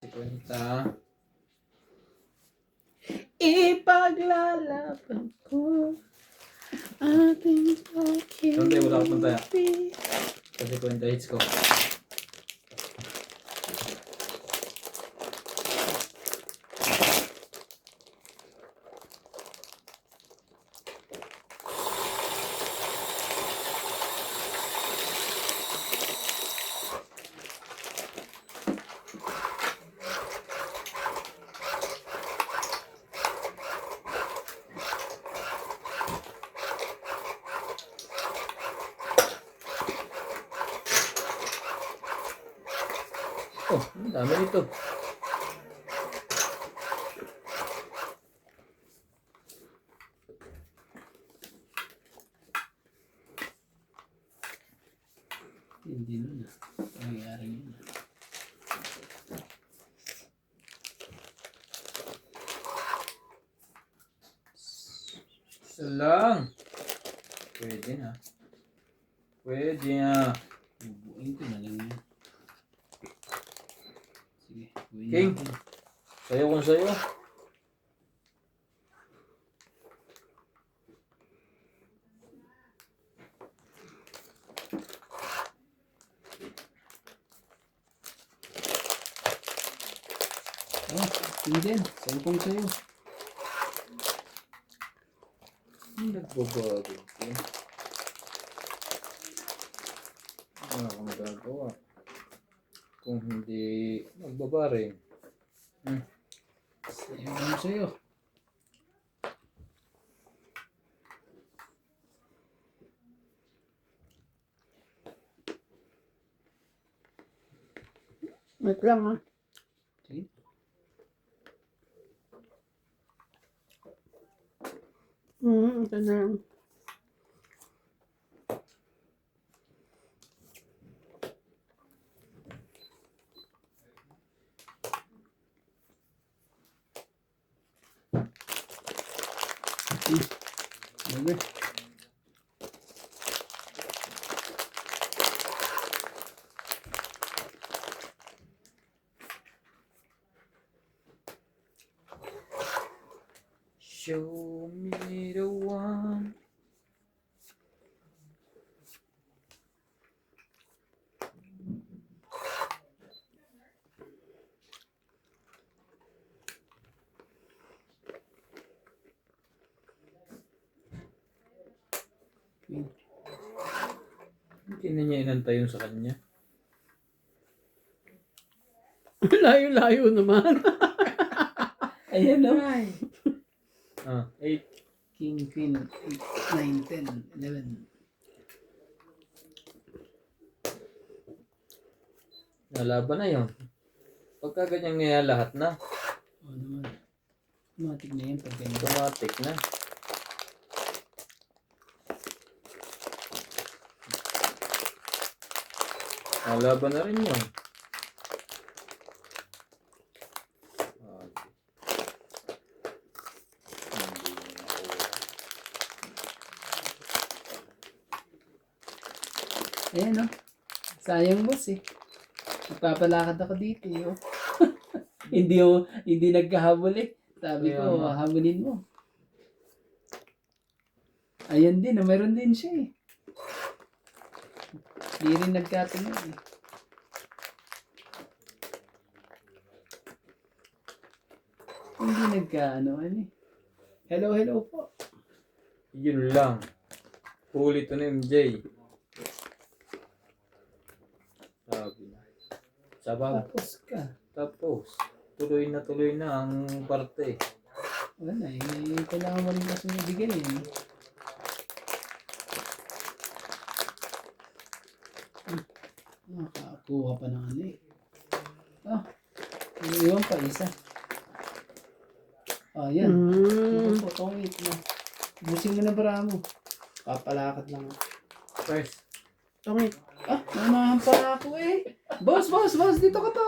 Kwenta. Ipaglalaban ko ating pag-ibig. Saan tayo? Wala ka pantaya. Kasi kwenta hits ko. Oh, ang dami nito. Hindi nun ah. Nangyari yun ah. Isa lang. Pwede na. Pwede na. Bubuin ko na lang yan. Sige, bubuin King. natin. Sayo kung sayo. Oh, yun din. Cellphone sa'yo. Ang nagbabago. Okay? Wala akong magagawa. Kung hindi magbabaring. Cellphone sa'yo. Wait lang ha. Sige. Ito na lang. Sige. Show me the one. Hindi na niya inantay yung sa kanya. Layo-layo naman. Ayan o. Ah, 8. King, queen, 8, 9, 10, 11. Nalaban na yun. Pagka ganyan nga lahat na. Oo naman. Automatic na yun pag ganyan. Automatic na. Nalaban na rin yun. Ah, hindi na nakuha. Ayan o. Sayang boss eh. Magpapalakad ako dito eh. Oh. hindi nagkahabol eh. Sabi Kaya ko, nga. habulin mo. Ayan din, meron din siya eh. Hindi rin nagkatuloy eh. Hindi nagkaano eh. Hello po. Yun lang. Huli to ni MJ. Sabi na. Sabaw. Tapos ka. Tapos, tuloy na ang parte. Wala eh. Kailangan mo rin kasi ibigay eh. Nakakuha pa ng ano eh. Ah, iwan pa isa. Oh, yan. Ito po, tongit na. Busing mo na bara mo. Papalakad lang. First. Okay. Ah, nanahan pala ako eh. Boss, dito ka pa.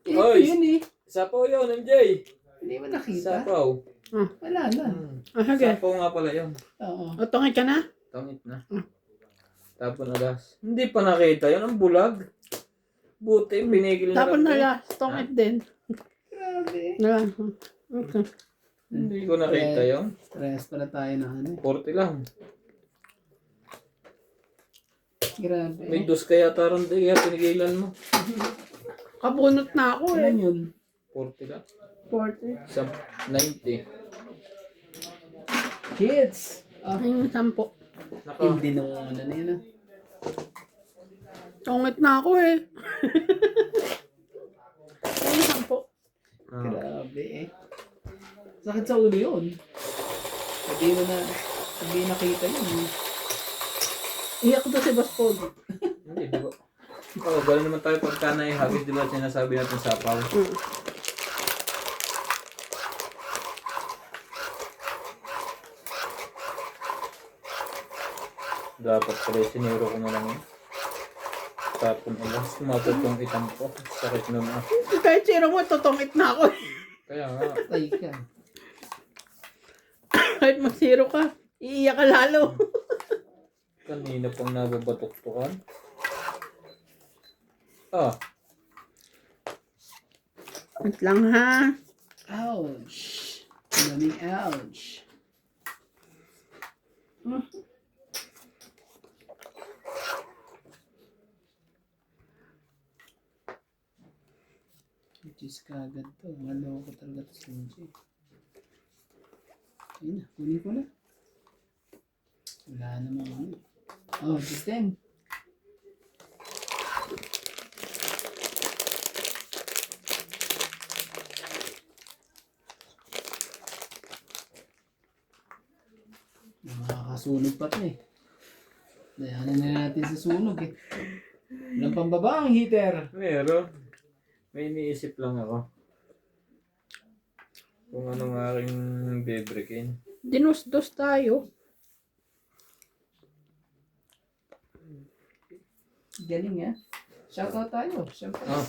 Ito Oy. yun eh. Sapaw yun, MJ. Hindi mo nakita? Sapaw. Wala na. Sige. Sapaw nga pala yun. Oo. O, tungit ka na? Tangit na. Tapon alas. Hindi pa nakita yun. Ang bulag. Buti, pinigil na Tapos lang. na eh. last. Tongit din. Grabe. Na. Okay. Hindi ko nakita yun. Stress pala tayo na ano eh. 40 lang. Grabe. May dos kaya taron kaya pinigilan mo. Kabunot na ako eh. Ilan yun? 40 lang. 40. Sa 90. Kids! Ah, Ay, 10. Naka, hindi nung ano na yun ah. Tongit na ako eh. Ay, 10. ah, Grabe eh. Sakit sa ulo yun. Hindi mo na, hindi nakita yun. Iyak to si Boss Paul. hindi, di ba? Oo, gano'n naman tayo pagka naihagis, di ba sinasabi natin sapaw? Hmm. Dapat pala siniro ko na lang yun. Tapon alas, matutong itam ko. Sakit na na. Kahit sino mo, tutongit na ako eh. Kaya nga, Ay ka. Kahit mag-zero ka, iiyak ka lalo. kanina pang nababatok-tokan. Ah, Wait lang ha. Ouch. Daming ouch. Just kagad to. Maloko talaga to si MJ. Ayun na, kunin ko na. Wala namang ano. Oh, just 10. Makakasunog pa to eh. Dayanan na natin sa sunog eh. Walang pambaba ang heater. meron. May iniisip lang ako. Kung anong aking bebrekin. Dinusdos tayo. Galing ah. Shoutout tayo. Siyempre. Ah,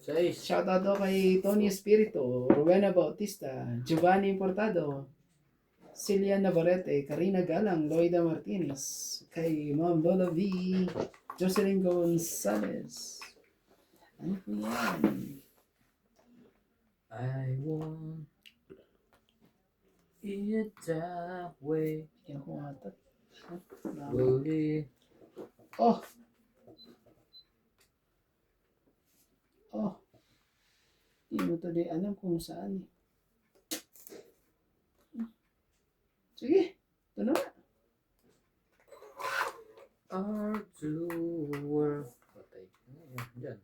6. Shoutout daw kay Tony Espiritu, Rowena Bautista, Giovanni Importado, Celia Navarrete, Karina Galang, Loida Martinez, kay Ma'am Lola V, Jocelyn Gonzalez. Ano po yan? I want it that way. Bigyan ko nga ito. Slowly. Oh! Oh! Hindi mo to di alam kung saan eh. Sige, ito na. Arthur. Patay. Ayan, dyan.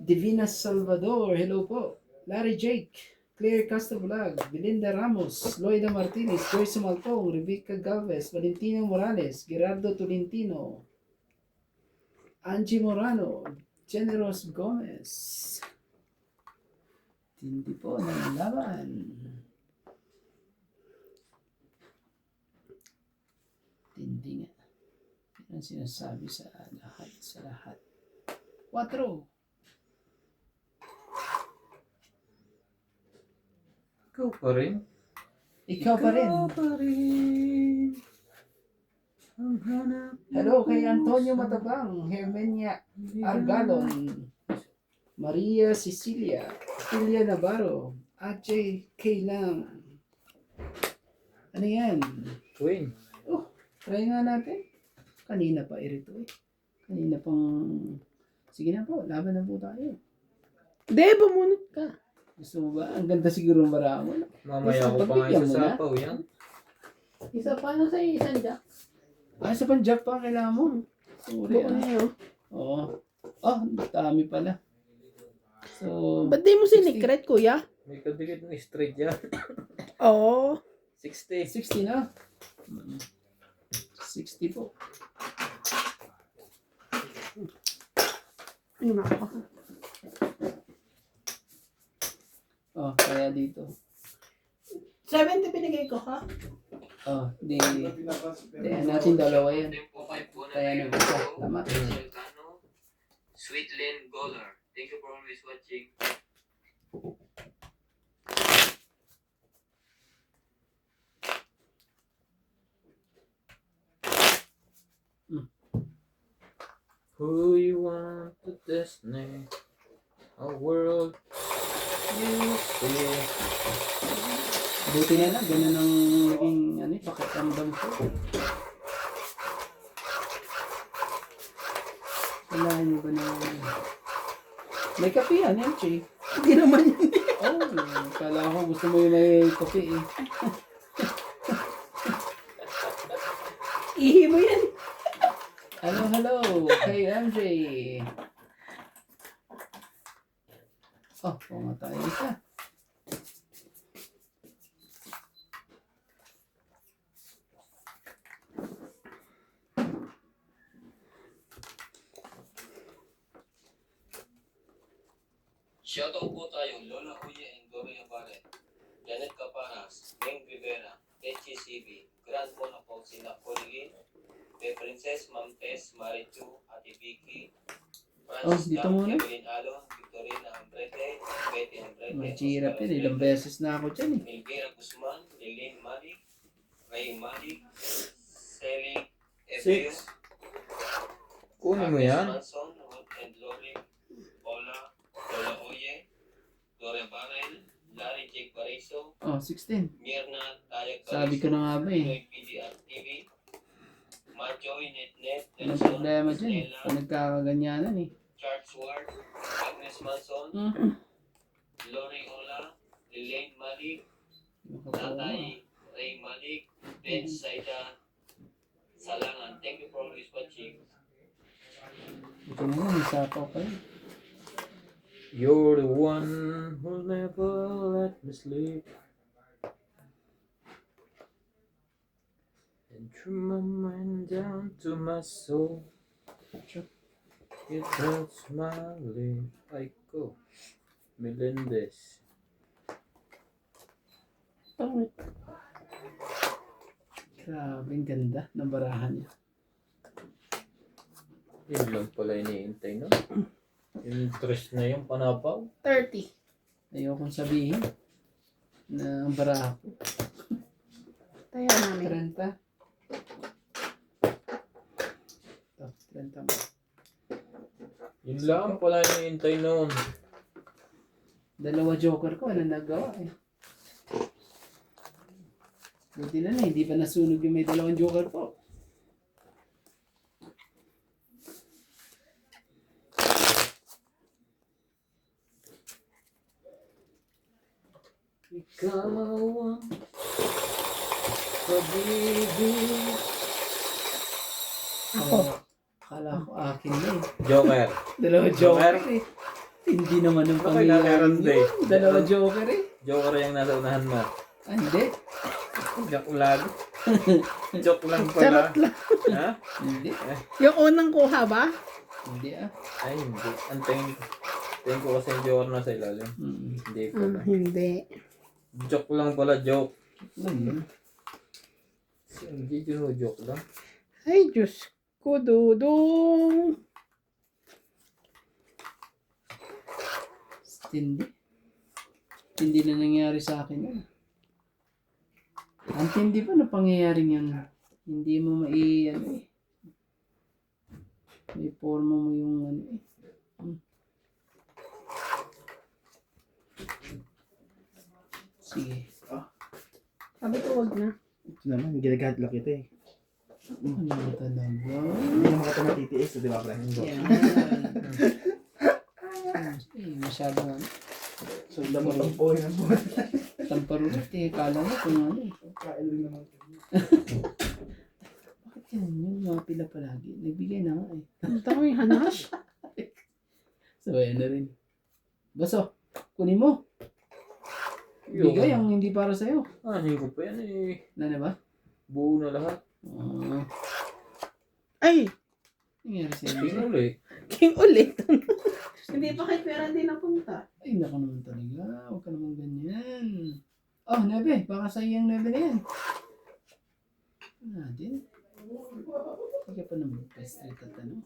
Divina Salvador, hello po. Larry Jake, Claire Castablag, Belinda Ramos, Loida Martinez, Joyce Maltong, Rebecca Galvez, Valentino Morales, Gerardo Tolentino, Angie Morano, Generos Gomez. Tindi po ng laban. Tindi nga. Yan ang sinasabi sa lahat, sa lahat. 4. Ikaw pa rin. Ikaw pa rin. Ikaw pa rin. Ang hanap mo. Hello kay Antonio Matabang, Hermenia Argalon, Maria Cecilia, Celia Navarro, Ajay Kailang. Ano yan? Twin. Oh, try nga natin. Kanina pa irito eh. Kanina pang... Sige na po, laban na po tayo. Hindi, bumunot ka. Gusto mo ba? Ang ganda siguro ng maramon. Mamaya ko pa nga Pagbigyan mo na. isasapaw yan. Isa pa na sa isang jack. Ah, sa panjak pa kailangan mo. Sorry Buo ah. na yun. Oo. Oh, dami pala. So, Ba't di mo sinikret, kuya? May kadikit ng straight yan. Oo. 60. 60 na. 60 po. Ano na ako? Oh, kaya dito. 70 binigay ko, ha? Oh, di natin dalawa yan. Kaya na isa. Tama. Sweet Lynn Goller. Thank you for always watching. Who you want to destiny? A world you see. Buti na lang, ganun ang naging pakiramdam ko. Wala niyo ba na may kape yan, MJ? Hindi naman yun. Oh, kala ko gusto mo yung may kape eh. Ihi mo yan. Hello, kay MJ. Oh, pumatay isa. Shoutout po tayo, Lola Huye and Gloria Barret, Janet Caparas, Meng Rivera, Echi CB, Grand Mona po sina Corlin, The Princess, Ma'am Tess, Marichu, Ate Vicky, Francis dito Lam, muna. Evelyn Alon, Victorina Ambrete, Betty Ambrete, Mahirap Oscar yun, ilang Ambrete, beses na ako dyan eh. Elvira Guzman, Lilin Malik, Ray Malik, Selly Ebrio, 6. Kunin mo yan. Manson, Ruth and Lori, Paula, Lola Huye, Gloria Barrel, Larry Jake Bariso, Oh, 16. Mirna Tayag Sabi ko na nga ba eh. Pinoy PDR TV, Majoy Netnet, Anong Nelson, problema dyan eh. Stella, Pag nagkakaganyanan eh. Charles Ward, Agnes Manson, Lori Ola, Lelaine Malik, Tatay Ray Malik, Ben Saida, Salangan. Thank you for always watching. Ito na nga, may sapaw pa yun. You're the one who'll never let me sleep. And through my mind down to my soul, it hurts my life. Aiko Melendez. Pangit. Grabe, ang ganda ng barahan niya. Yun lang pala iniintay, no? Yung interest na yung panapaw. 30. Ayokong sabihin na ang baraha ko. Tayo namin. 30. Ito, 30 mo. Yun lang pala iniintay noon. Dalawa joker ko, ano nagawa eh. Buti na hindi pa nasunog yung may dalawang joker ko. Ikaw ang pag-ibig. Ako. Akala ko akin na eh. Joker. Dalawa joker eh. Hindi naman ang Bakit pangyayari meron din? yun. Dalawa joker eh. Joker yung nasa unahan mo. Ah, hindi. Joke lang. Joke lang pala. Charot lang. Ha? Hindi. Yung unang kuha ba? Hindi ah. Ay, hindi. Tingin ko kasi yung joker nasa ilalim. Hindi pala. Hindi. Joke lang pala, joke. Ano? Hindi yun, joke lang. Ay, Diyos ko, Dudong. Hindi. Hindi na nangyari sa akin yun. Ang tindi pa na pangyayaring yan. Hindi mo ano eh. May forma mo yung ano eh. Sige. Sabi ko, wag na. Ito naman, ginagadlock kita eh. Ano ba talaga? Hindi naman kita matitiis, di ba, pre? Yan. Masyado nga. So, lamang tampoy ng buwan. Tamparulot eh. Kala mo kung ano eh. Kain rin naman. Bakit yan? Yung mga pila palagi. Nagbigay na nga eh. Ang tawag yung hanash. So, ayan na rin. Baso, kunin mo. Bigay ang hindi para sa'yo. Hindi ko pa yan eh. Na ba? Buo na lahat. Ay, Nangyari sa'yo. Tingin uli. king ulit. Hindi pa kay pera din napunta. Ay, naku naman talaga. Huwag ka naman ganyan. Oh, 9. Baka sa'yo yung 9 na yan. Natin. Hindi ka pa naman pa-straight at ano.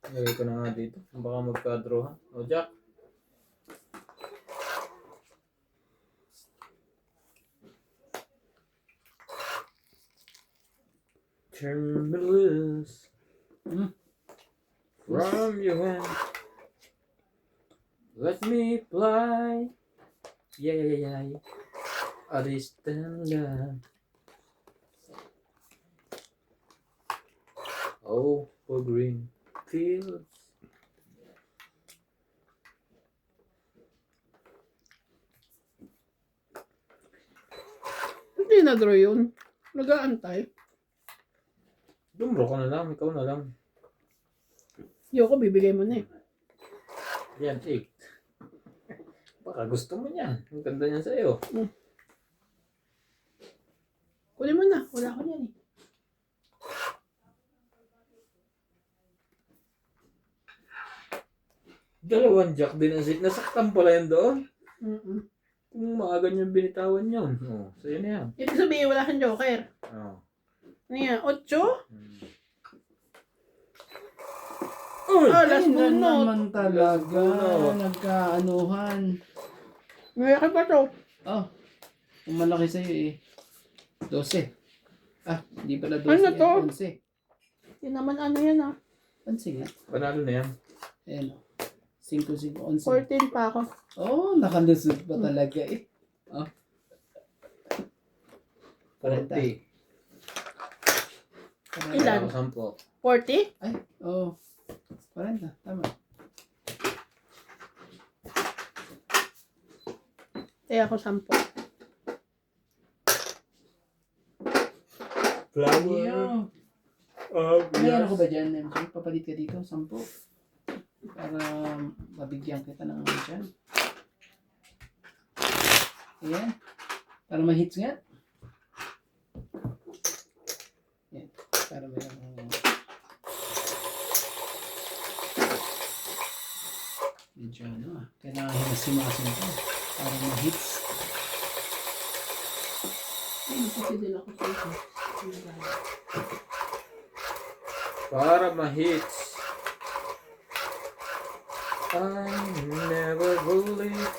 Lagay ko na nga dito. Baka magka-draw ha. O, Jack. Turn me loose. from your hand. Let me fly. Yeah. A distant land. Oh, for green fields. Hindi na draw yun. Nag-aantay. Dumro ka na lang, ikaw na lang. Yoko, bibigay mo na eh. Yan, 8. Baka gusto mo yan. Ang ganda niyan sa'yo. Kunin mo na. Wala ko yan eh. Dalawang jack din ang sit. Nasaktan pala yan doon. Mm-mm. Kung maaga niyong binitawan yun. Oh, sa'yo na yan. Ibig sabihin, wala kang joker. Oh. Ano yan? 8? Uy! Oh, last Ay, na bunot. naman talaga. bunot. Nagkaanuhan. Malaki pa to. Oh, ang malaki sa'yo eh. 12. Ah, hindi pala 12. Ano to? 11. Yun naman ano yan ah. 11 nga. Panalo na yan. Ayan o. 5, 11. 14 pa ako. Oh, nakalusot pa talaga eh. Oh. 40. Ilan? 10. 40? Ay, oh. 40. Tama. Kaya ako 10. Flower. May ano ko ba dyan, MJ? Papalit ka dito, 10. Para mabigyan kita ng ano dyan. Ayan. Para ma-hits nga. Ayan. Para mayroon medyo ano ah. Kailangan himas-himasin ko. Para ma-hits. Ay, kasi din ako sa ito. Para ma-hits. I never believe.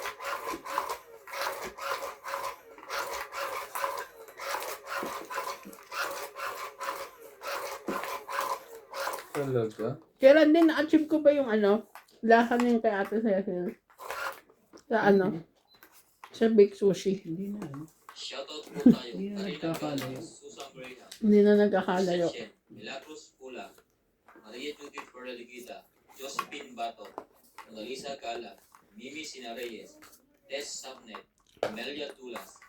Talaga? Kailan din na-achieve ko ba yung ano? Lahan yung kay Ate Cecil. Sa ano? Sa Big Sushi. Hindi na ano. Shoutout po tayo. Hindi na Karina nagkakalayo. Gales, Susan Graham, Hindi na nagkakalayo. Sechen, Milagros Pula, Maria Judith Ferreligida, Josephine Bato, Annalisa Gala, Mimi Sina Reyes, Tess Sabnet, Amelia Tulas,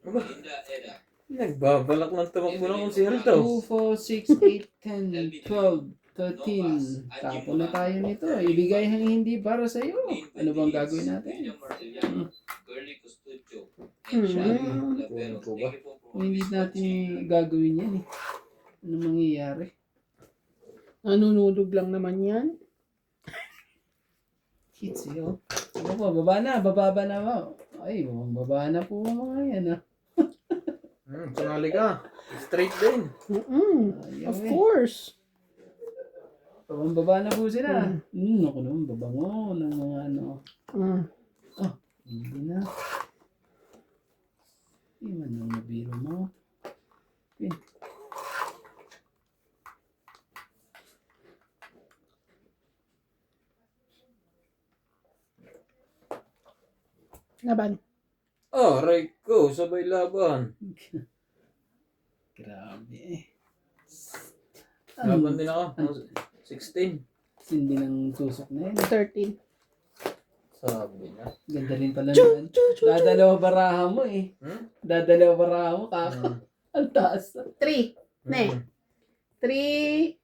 Aba. Linda Eda, Nagbabalak ng tumakbo ng kung sino to. 2, 4, 6, 8, 10, 12, 13. Tapon na tayo nito. Ibigay ang hindi para sa iyo. Ano bang gagawin natin? William Martiliano, Girly Custudio, Hmm. and Shadi Lavero. Ano ba? Thank you po for Kung hindi always natin watching. gagawin yan eh. Ano mangyayari? Nanunulog lang naman yan. Hits eh oh. Ano po, baba na. Bababa na ba? Ay, baba na po mga yan ah. Sumali ka. Straight din. Ayaw Of eh. course. Baba na po sila. Ako naman, babango ng mga ano. Mm. Hindi na. Hindi man nang nabiro mo. Okay. Laban. Oh, right ko. Sabay laban. Grabe eh. Laban din ako. 16. Sindi ng tusok na yun. 13. Sabi na. Ganda rin pala naman. Dadalawa baraha mo eh. Dadalawa baraha mo, kaka. Ang taas. 3. Ne. 3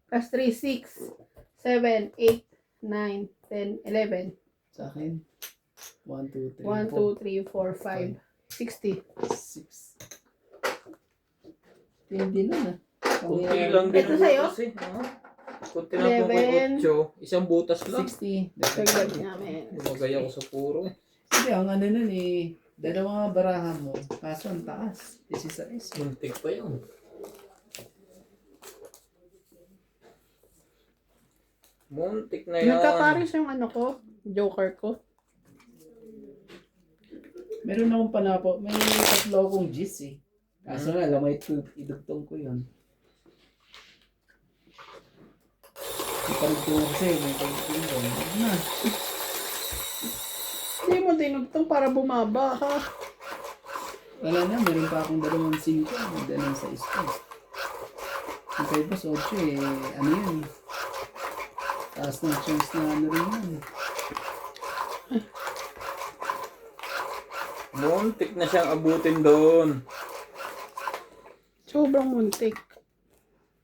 plus 3, 6, 7, 8, 9, 10, 11. Sa akin. 1, 2, 3, 1, 2, 3, 4, 5, 60. 6. Hindi na na. Kunti lang din Ito ang sa'yo? butas eh. Kunti lang po kay 8. Isang butas lang. 60. Dagdag namin. Gumagay ako sa puro. Hindi, ang ano nun eh. Dalawa baraha mo. Kaso ang taas. 16. Muntik pa yun. Muntik na yan. Nagkaparis yung ano ko, joker ko. Meron akong panapo. May tatlo akong G's eh. Kaso nga, lamay idugtong ko yun. parugtong kasi, may parugtong doon. Huwag na. Hindi mo tinugtong para bumaba, ha? Wala na, meron pa akong 2-5. Magdanang sa isa. Yung kay Boss 8 eh, ano yun? Taas ng chance na ano rin yun. Muntik na siyang abutin doon. Sobrang muntik.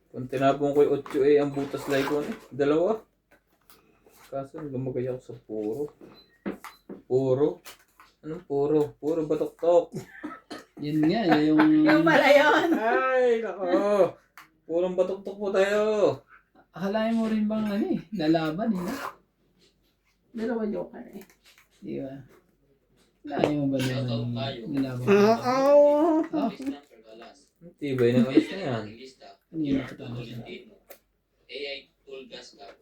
Kung tinapon ko yung 8 ang butas like ko 2. Kaso lumagay ako sa puro. Puro? Anong puro? Puro batok-tok. Yun nga, yung... Yung pala yun. Ay, nako. Purong batok-tok po tayo. Akalain mo rin bang ano eh, lalaban eh, no? Dalawa joker eh. Di ba? Akalain mo ba Shoutout naman tayo. lalaban? Oo. Oh, Lista Pergalas. Tibay ng ayos na yan. Lista. ano yun? Gerardo Tolentino. AI Tulgascar.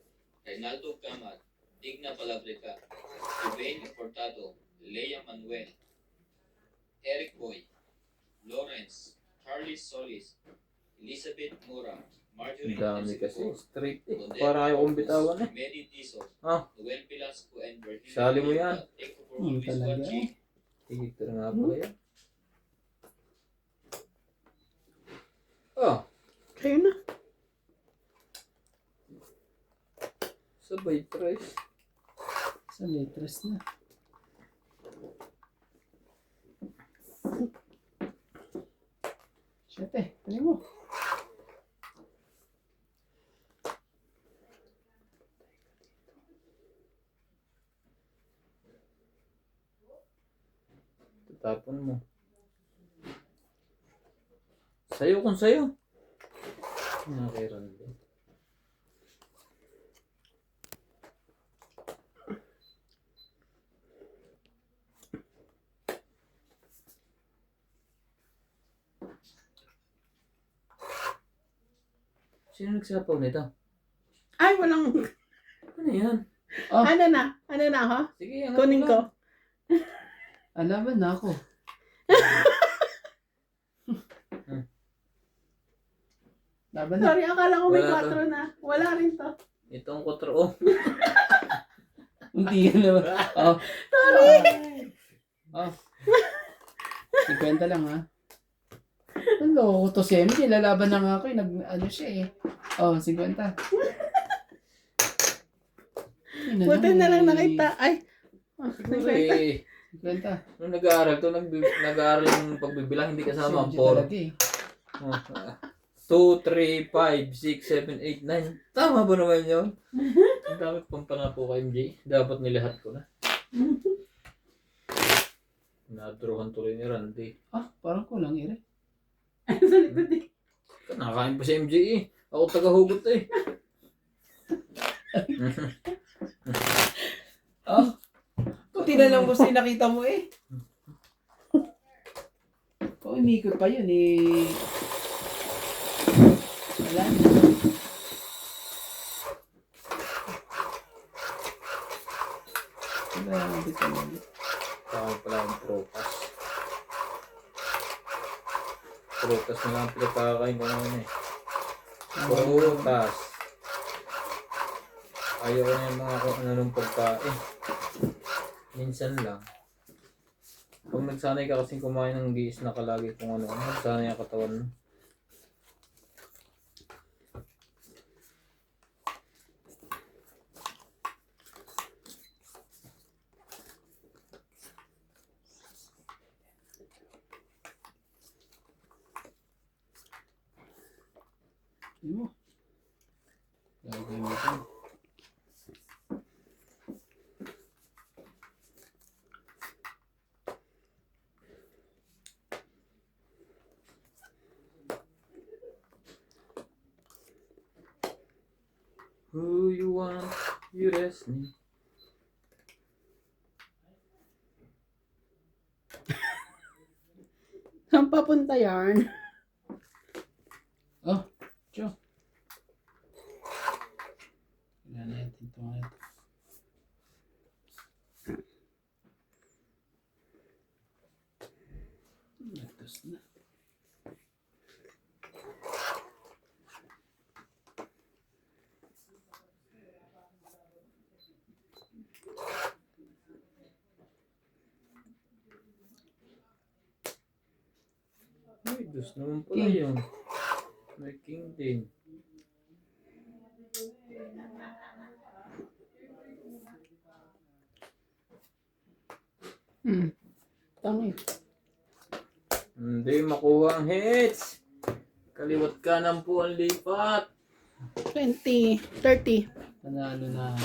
Reynaldo Gamat. Digna Palabrica. Ivane Portado. Lea Manuel. Eric Boy. Lawrence. Charlie Solis. Elizabeth Mura. Marjorie Ang dami kasi. Tensipor. Straight eh. Para kayo kong bitawan eh. Medi Tiso. Ah. Noel Pilasco and Bertina. Sali mo yan. Thank you for always Talaga. watching. Higit na nga pala yan. Ah. Kayo na. Sabay tres. Sa letras na. Shit eh, tali mo. Tatapon mo. Sayo kung sayo. Nakiran din. Sino nagsapaw nito? Ay, walang... Ano yan? Oh, Ano na? Ano na ako? Sige, ang Kunin ko. alaban na ako. Laban na. Sorry, akala ko may Wala to. 4 na. Wala rin to. Itong 4 oh. Hindi yan naman. Oh. Sorry! Oh. 50 lang ha. Hello, to si Emily, lalaban na nga ako eh. Ano siya eh. Oh, 50. Buti na lang nakita. Ay. Siguro eh. 50. Nung nag-aaral to, nag-aaral yung pagbibilang, hindi kasama ang Si 4. talaga eh. 2, 3, 5, 6, 7, 8, 9. Tama ba naman yun? Ang dami pang panapo kay MJ. Dapat nilahat ko na. Nadruhan tuloy ni Randy. Ah, parang kulang ire. Sa likod eh. Nakakain pa si MJ eh. Ako taga-hugot eh. Oh. Puti na lang kasi nakita mo eh. Oh, umikot pa yun eh. Wala na. Wala na dito lang. Tawag pala ang propas. Propas na lang ang pinagkakain ko naman eh. Propas. Ayaw ko na yung mga kung ano nung pagkain. Minsan lang. Pag nagsanay ka kasing kumain ng giis na kalagi kung ano, nagsanay ang katawan mo. Yun mo. Lagay mo ito. Who you want, you listening. Saan papunta yarn? Oh, Joe. Wala na yan. Ito nga ito. Nagtos na. Diyos naman pala King. yun. May king din. Tangi. Hindi makuha ang hits. Kaliwat kanan po ang lipat. 20, 30. Panalo na.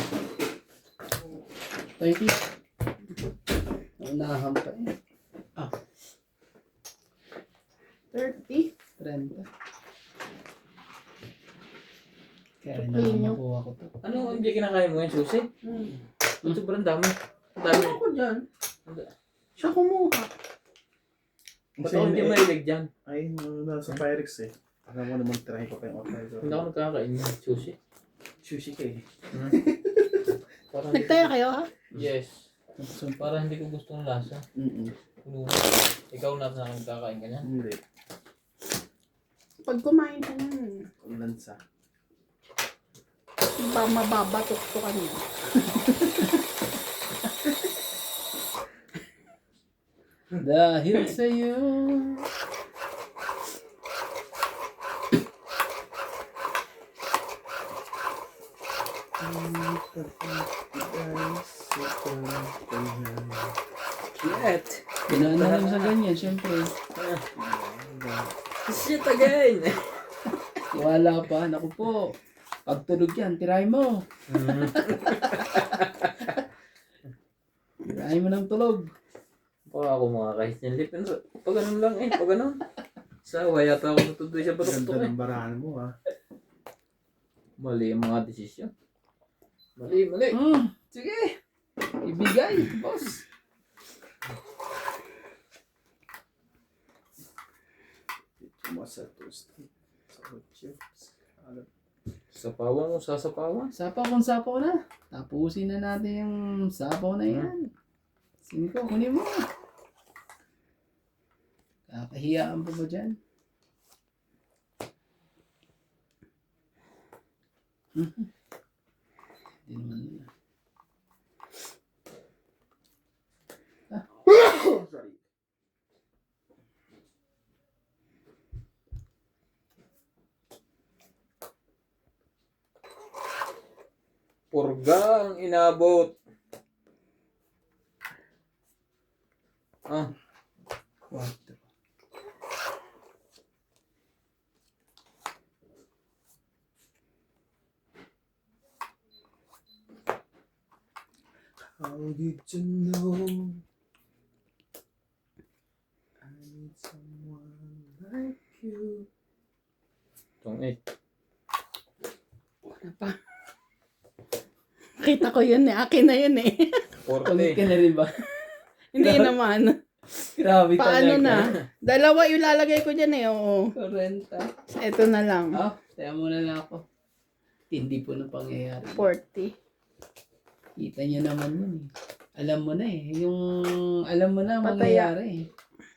30. Naunahan pa eh. 30. 30. Kaya Tuklayin na nyo. makuha ko to. Ano hindi kinakain mo yung susi? Sobrang dami. Ang dami. Ano ko dyan? Ang da- Siya kumuha. Ba't ako hindi mahilig dyan? Ay, nasa Pyrex eh. Alam mo naman try ko pa yung order. Hindi ako nagkakain ng sushi. Sushi ka eh. Parang hindi Nagtaya kayo ha? Yes. Parang hindi ko gusto ng lasa. Puno. Ikaw na nagkakain ka niyan? Hindi. Pag kumain ka nun, Ang lansa. mababatok to kanya. Dahil sa'yo. Shit! Pinanahan sa ganyan, syempre. Shit again! Wala pa. Naku po. Pag tulog yan, tirahin mo. Tirahin mo ng tulog. Baka ako mga kahit niyan lipin. Pag ganun lang eh. Pag ganun. Sawa yata ako natutuloy sa batok Ganda eh. ng barahan mo ha. Mali ang mga desisyon. Mali, mali. Sige. Ibigay, boss. Masarap sa kotse. Sapawan mo, sasapawan. Sapaw kung sapaw na. Tapusin na natin yung sapaw na yan. Sino ko, kunin mo. Kakahiyaan pa ba dyan? Hindi naman na. Sorry. Purga ang inabot. Ah, 4. How did you know I need someone like you? itong 8. Ano pa? Kita ko yun eh. Akin na yun eh. Kulit 40. ka na rin ba? Hindi naman. Grabe Paano talaga. na? Dalawa yung lalagay ko dyan eh. Oo. 40. Ito na lang. Taya muna na ako. Hindi po na pangyayari. 40. Kita niyo naman yun eh. Alam mo na eh. Yung alam mo na ang Pataya. mangyayari eh.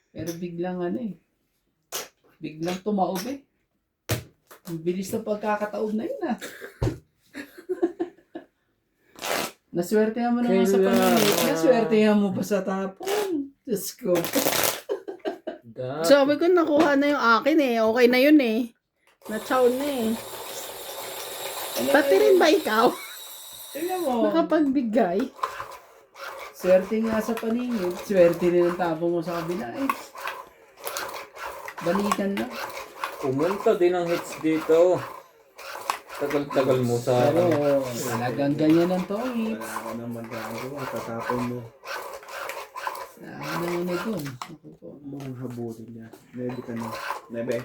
Pero biglang ano eh. Biglang tumaob eh. Ang bilis ng pagkakataob na yun ah. Naswertehan mo naman sa Kailangan. paningit. Naswertehan mo pa sa tapon. Diyos ko. Sabi ko nakuha na yung akin eh. Okay na yun eh. Na-chow na eh. Pati rin ba ikaw? Tingnan mo. Nakapagbigay? Swerte nga sa paningit. Swerte rin ang tapon mo sa kabila eh. Balikan lang. Pumunta din ang hits dito. Tagal-tagal mo sa... Pero talagang ganyan ang tongit. Wala ka nang magagawa. Tatapon mo. Ano na dun? Ako po. Mukhang habutin niya. Nebe ka na. Nebe.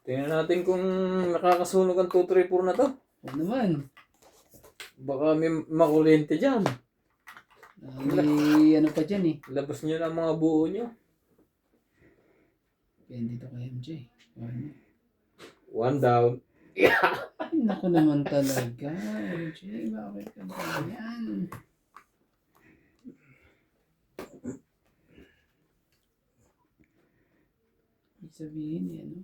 Tingnan natin kung nakakasunog ang 234 na to. Ano naman? Baka may makuryente dyan. May ano pa dyan eh. Labas nyo na ang mga buo nyo. Depende to kay MJ. Ano? 1 down. Ay, naku naman talaga. MJ, bakit ka ba yan? Ibig sabihin eh, ano?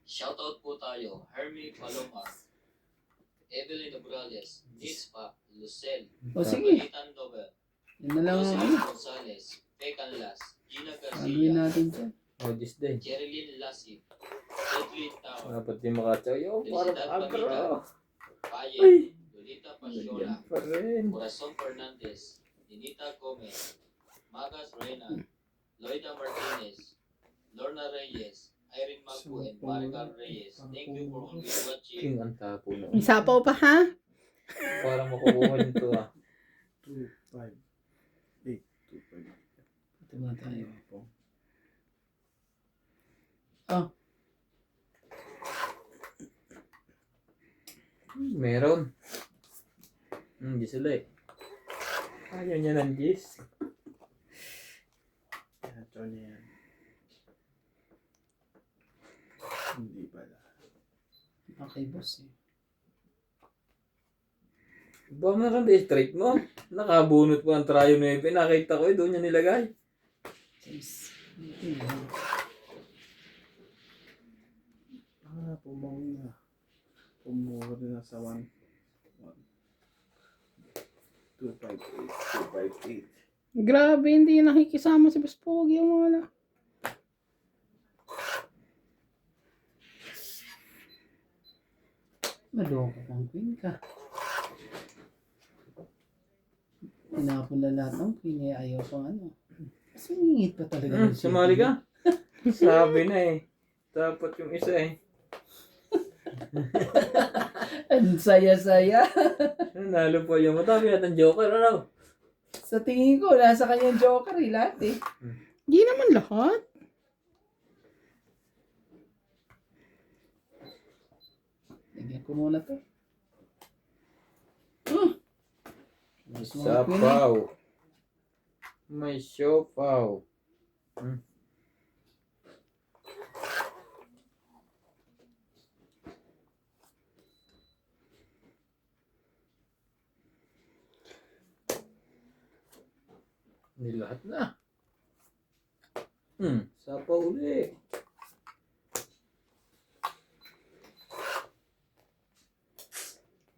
Shoutout po tayo, Hermie Palomar, Evelyn Morales, Nispa, Lucel, O sige, Balitan Nobel, yun na lang ang Jose ano. Gonzalez, Pecan Las, Gina Anuin Garcia, natin dyan. Oh, this day. Jerilyn Lasip, Edwin Tower, Dapat di makatsaw. Yo, parang agro. Payen, Lolita Pasiola, Yan pa rin. Corazon Fernandez, Ninita Gomez, Magas Reyna, Loida Martinez, Lorna Reyes, Irene Magu, and Maricar Reyes. Thank you for always watching. King ang tapo na. May sapaw pa ha? Parang makukuha nito ah. 2, 5, 8, 2, 5. Ito na tayo. Meron. Hindi sila eh. Ayaw niya ng gis. Ito niya yan. Hindi pala. Okay, boss eh. Ba meron di straight mo? Nakabunot pa ang trayo 9. Nakita ko eh, doon niya nilagay. Yes. Pumawi na. Pumuha na sa 1. 2, 5, 8, 2, 5, 8. Grabe, hindi nakikisama si Boss Pogi ang wala. Maloko kang queen ka. Tinapon na lahat ng queen eh. Ayaw pang ano. Mas umingit pa talaga. ng Sumali chicken. ka? Sabi na eh. Dapat yung isa eh. Ang saya-saya. Nanalo pa yung matami at ang joker ano? Sa tingin ko, nasa kanyang joker eh. Lahat eh. Hindi naman lahat. Lagyan ko muna to. May Gusto mo ng queen eh. sapaw. May siopaw. Hindi lahat na. Sapaw uli.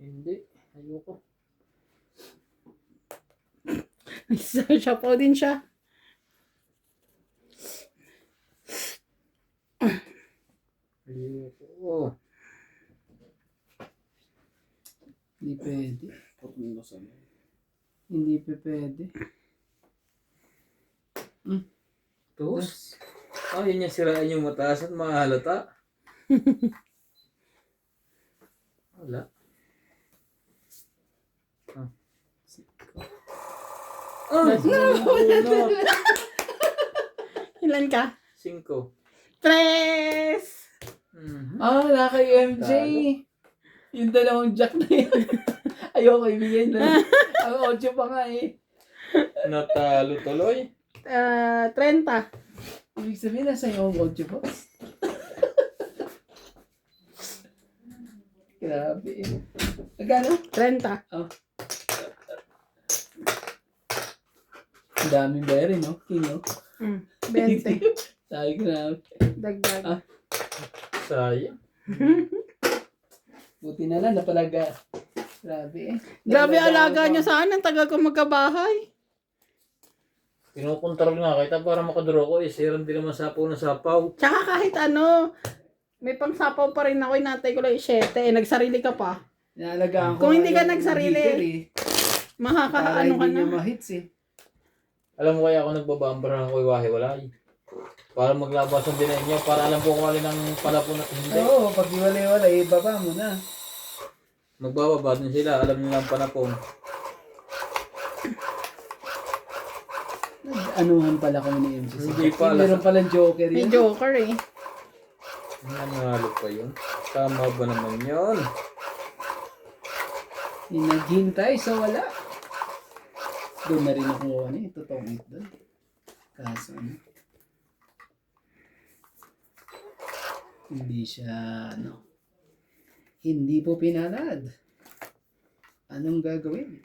Hindi. Ayoko. Siya po din siya. Ayoko. Hindi pwede. Patuloy sa ano. Hindi pa pwede. Tos. Ayaw niya sirain yung mataas at mahalata. Wala. No. Ilan ka? 5. 3! Naka-MJ. Yung dalawang jack na yun. Ayoko ibigay na. Ang 8 pa nga eh. Natalo tuloy. 30. Ibig sabihin nasa yung 8 boss. Grabe eh. Nagano? 30. Ang daming bayarin no? King no? 20. Sabi ko na. Dagdag. Sayang. Buti na lang napalaga. Grabe eh. Grabe Napalaga alaga ako. niya saan. Ang tagal ko magkabahay. Pinukontrol nga kita para makadraw ko. Siram din naman sapaw na sapaw. Tsaka kahit ano, may pangsapaw pa rin ako. Inatay ko lang 7. Nagsarili ka pa. Inaalagaan ko Kung hindi ka yung nagsarili, heater, eh. Para Makakaano ka hindi na. niya ma-hits eh. Alam mo kaya ako nagbabambara ako iwahiwalay. Para maglabasan din niya. Para alam ko kung alin ang palapon at hindi. Oo, pag iwalay-wala, ibaba mo na. Magbababa din sila. Alam nila ang panapon. Anuhan pala kami ni MC. Hindi pa, Meron palang joker May yun. joker eh. Nanalo pa yun. Tama ba naman yun? Naghintay sa wala. Doon na rin ako ano eh. Totoong it doon. Kaso ano. Hindi siya ano. Hindi po pinalad. Anong gagawin?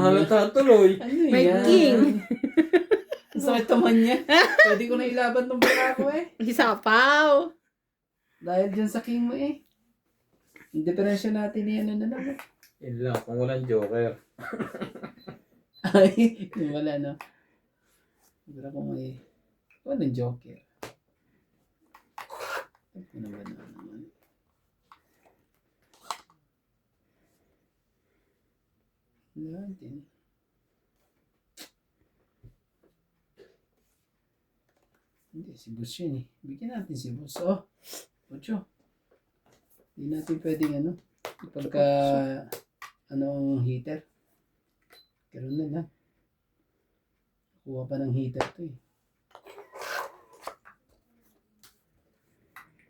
halata tuloy. Ano May yan? king. Ang sakit naman niya. Pwede ko na ilaban tong baka ko eh. Isapaw. Dahil dyan sa king mo eh. Yung diferensya natin yan na lang. Yun lang, kung walang joker. Ay, yung wala no. Siguro kung may walang joker. Ay, ano ba naman? Natin. Hindi, si boss yun eh. Bigyan natin si boss. Oh, Ocho. Hindi natin pwedeng ano. Pagka anong heater. Karoon na lang. Kuha pa ng heater to eh.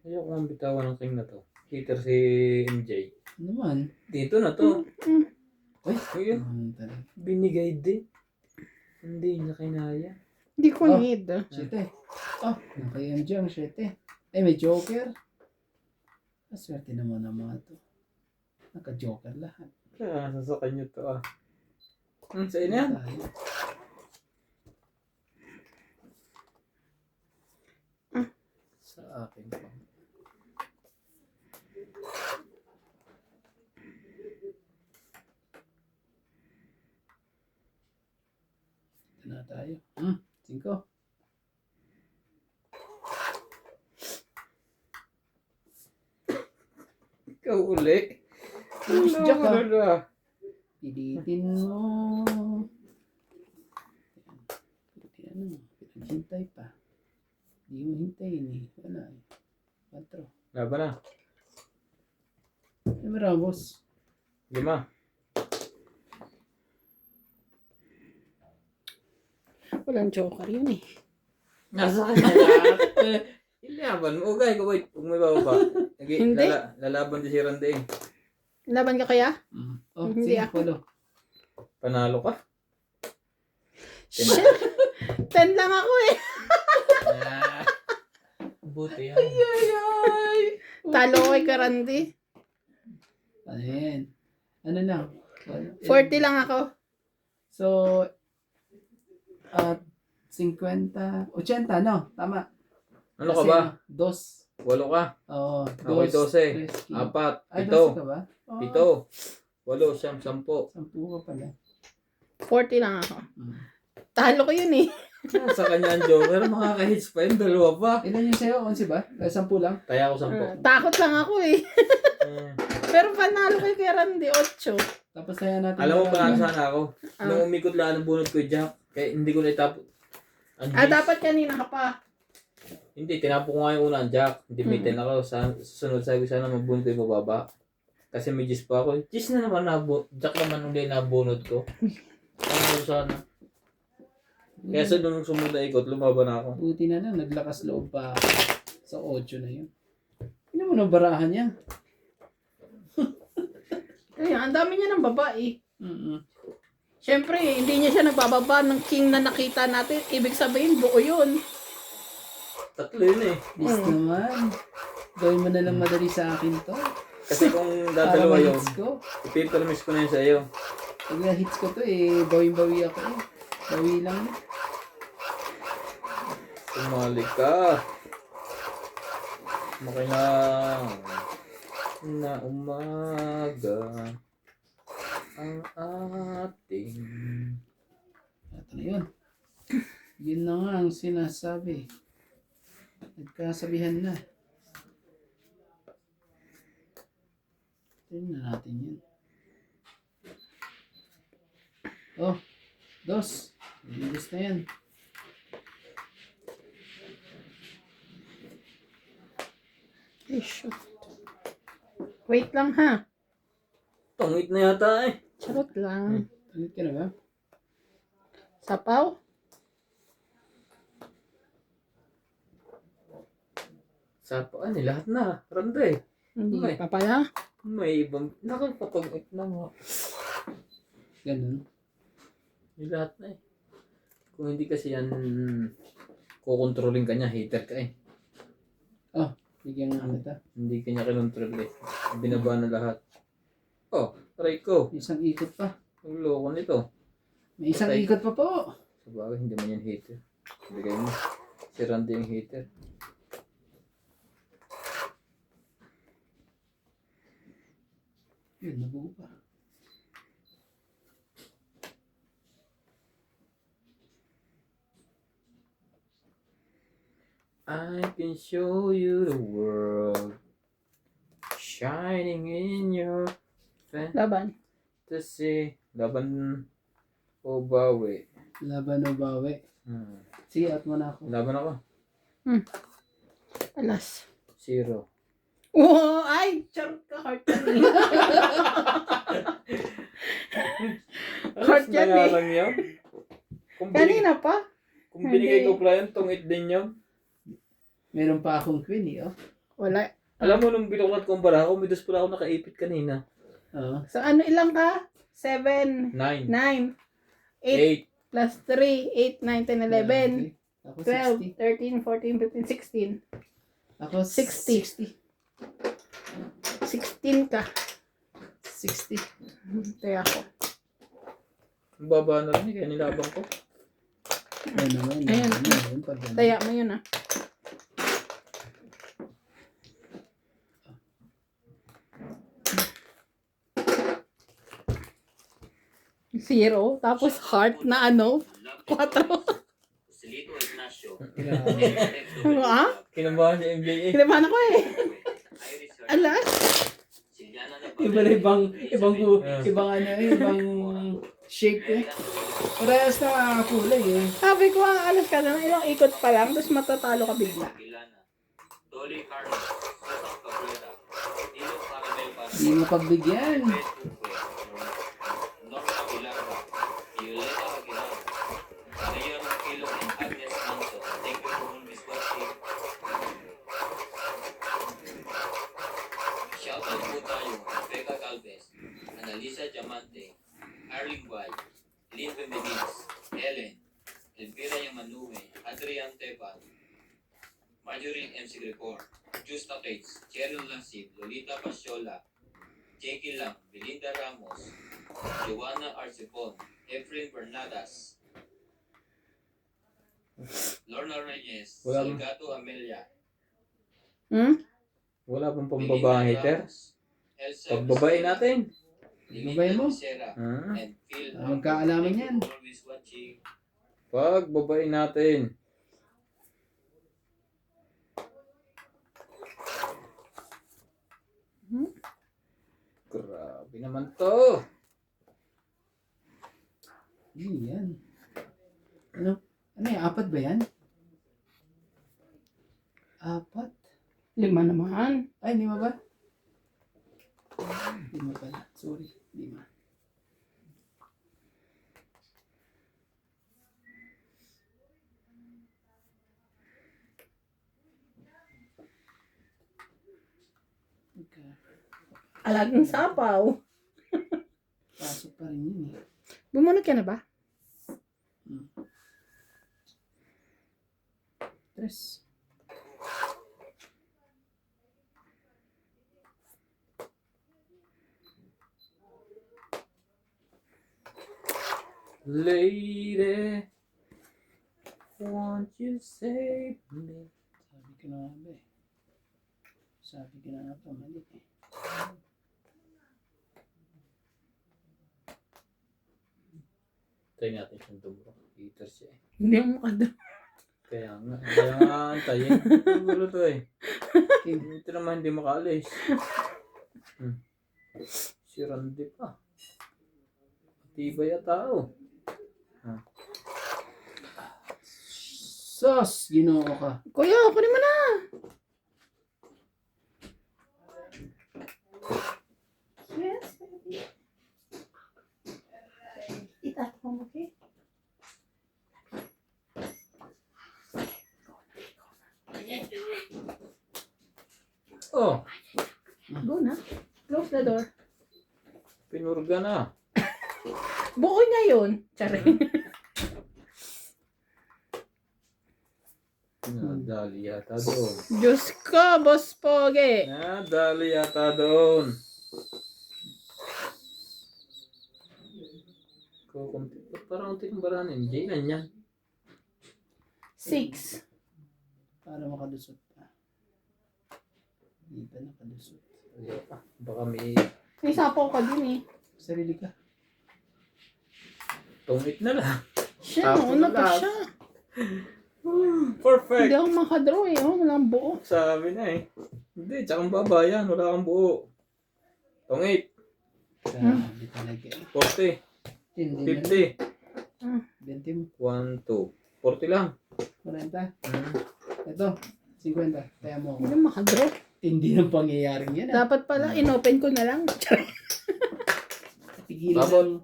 Ayoko nga bitawan ng king na to. Hater si MJ. Ano naman? Dito na to. Ay, Ayun, talaga. binigay din. Hindi niya kinaya. Hindi ko Oh. need. Siyete. Oh, naka-MJ ang siyete. Ay, may joker. Maswerte naman ang mga to. Naka-joker lahat. Kaya nasa sa kanya to ah. Sa inyo yan? Tayo. Sa akin pa. Ito na tayo. 5. Ikaw uli. Si Jack ah. Wala. Pilitin mo. Buti ano, pinaghintay pa. Hindi mo hintayin eh. Wala eh. 4. Laban na. Ay, Ramos. 5. Walang joker yun eh. Nasa kanya lahat. Ilaban mo. Okay, wait. Huwag may bababa. Hindi. Lalaban din si Randaing. Laban ka kaya? Oh, Hindi sige, ako. follow. Panalo ka. Shit! 10 lang ako eh. Ah, buti yan. Ay! Talo ko kay Karandi. Ano yan? Ano na? 40 lang ako. So, 50, 80, no? Tama. Ano ka ba? Dos. 8 ka. Oo. Ako'y 12. 4. Ay, 7. 12 ka ba? Oo. 7. 8. 10. 10 ka pala. 40 lang ako. Mm. Talo ko yun eh. Sa kanya ang joker, makaka-hits pa yun. 2 pa. Ilan yung sa'yo? 11 ba? 10 lang? Kaya ako 10. Takot lang ako eh. Eh, Pero panalo kay Karandi 8. Tapos kaya natin. alam mo, na- panalo sana ako. Nung umikot lang ang bunot ko yung jack, kaya hindi ko na itapon. Dapat kanina ka pa. Hindi, tinapo ko nga yung una ang jack. Hindi may 10 ako. Susunod sabi ko sana mabunot ko yung bababa. Kasi may G's pa ako. G's na naman jack naman ulit nabunot ko. Ano sana? Kaya sa nung sumunod na ikot, lumaban ako. Buti na lang, naglakas loob pa ako. Sa 8 na yun. Hindi mo nang barahan yan. Kaya ang dami niya ng babae. Mm-mm. Siyempre, hindi niya siya nagbababa ng king na nakita natin. Ibig sabihin, buo yun. 3 yun eh. Please naman. Gawin mo na lang madali sa akin to. Kasi kung Para dadalawa yun, ma-hits ko. ipipermis ko na yun sa iyo. Pag na-hits ko to eh, bawi-bawi ako eh. Bawi lang. Sumali ka. Makilang na umaga ang ating Ito na yun. Yun na nga ang sinasabi. Nagkasabihan na. Tingnan na natin yun. Oh, 2. Lilis na yan. Ay, shoot. Wait lang ha. pangit na yata eh. Charot lang. Ulit ka na ba? Sapaw? Sapaan eh, lahat na. Randa eh. Hindi May. pa pala. May ibang, nakapapag-it na mo. Ganun. Yung lahat na eh. Kung hindi kasi yan, kukontrolin ka niya, hater ka eh. Bigyan nga kita. Hindi kanya kinontrol eh. Binaba na lahat. Oh, try ko. Isang ikot pa. Ang loko nito. May isang Patay. ikot pa po. Sabagay, hindi man yan hater. Bigay mo. Si Randy yung hater. Yun, nabuo pa. I can show you the world. Shining in your Laban. fantasy. Laban o bawi. Laban o bawi. Sige, out mo na ako. Laban ako. Alas. 0. Oh, ay! Charot ka, heart yan eh. Heart yan na eh. lang yun. Kung, Kanina pa. kung binigay Hindi. ko client, tungit din yun. Meron pa akong queen eh, oh. Wala. Alam mo, nung binuklat ko para ako, may dos pala ako nakaipit kanina. Oo. So, ano ilang ka? 7, 9. 9, 8 8. plus 3, 8, 9, 10, 11, Ako 12, 60. 13, 14, 15, 16. Ako 60. 16 ka. 60. Kaya ako. Ang baba na rin, kaya nilabang ko. Ayun naman. Ayun. Ayun, pag ganun. Taya mo yun ah. Zero. Tapos heart na ano? 4. Silito Ignacio. Grabe. Ano ah? Kinabahan si MJA. Kinabahan ako eh. Iris Alas. Siliana Iba na ibang shape eh. Parehas na kulay eh. Sabi ko alas ka na ilang ikot pa lang. Tapos matatalo ka bigla. Gilana. Dolly Carlos. Sotong Cabrera. Dilo Caramel Barrio. Hindi mo pagbigyan. Norma Vilarra. Violeta Aguilar. Maria Ronquillo and Agnes Manso. Thank you for always watching. Shoutout po tayo. Becca Galvez. Analisa Diamante. Arling White. Lynn Benediz. Ellen. Elvira Yamanue. Adrian Tepan. Marjorie M. Sigricor. Justa Cates. Cheryl Lansib. Lolita Pasiola. Jackie Lam. Belinda Ramos. Joanna Arcipon. Efren Bernadas. Lorna Reyes. Wala. Salgado Amelia. Wala pong pambaba hater. Elsa Pagbabae natin. Babae mo? Becerra, Ah, and Phil Magkaalaman yan. Thank you for always watching. pagbabae natin. Grabe naman to. Yan. Ano? Ano yan? Apat ba yan? Apat? 5 naman. Ay, lima ba? Lima pala. Sorry. Lima. Okay. Alagang sapaw. Pasok pa rin yun eh. Bumunot ka na ba? Tres. Lady, won't you save me? Sabi ko na nga ba eh. Sabi ko na nga pa mali eh. Tayo natin siyang dumuro. Hater siya eh. Hindi mo kada. Kaya nga antayin. Ang gulo to eh. Ito naman hindi makaalis. Si Randy pa. Tibay at tao. Sos! Ginoo ka. Kuya, kunin mo na. Yes, baby. Itaas mo, okay? Oh, Go na. Close the door. pinurga na. Buo niya yun. Charing. Nadali yata doon. Diyos ko, Boss Pogi. Nadali yata doon. Kukunti pa parang unti kong baranin. Jaylan yan. 6. Para makalusot pa. Hindi pa nakalusot. Baka may May sapaw ka din eh. Sarili ka. tungit na lang. Siya, Tapos nauna pa lahat. siya. Perfect. Hindi ako makadraw eh. Oh, walang buo. Sabi na eh. Hindi, tsaka baba yan. Wala kang buo. Tungit. Grabe talaga eh. 40. Hindi na 50. 20 mo. 1, 2. 40 lang. 40. Hmm. Ito. 50. Kaya mo Hindi ako. makadraw. Hindi ng pangyayaring yan. Dapat pala, inopen ko na lang. Tigilan Babot. lang.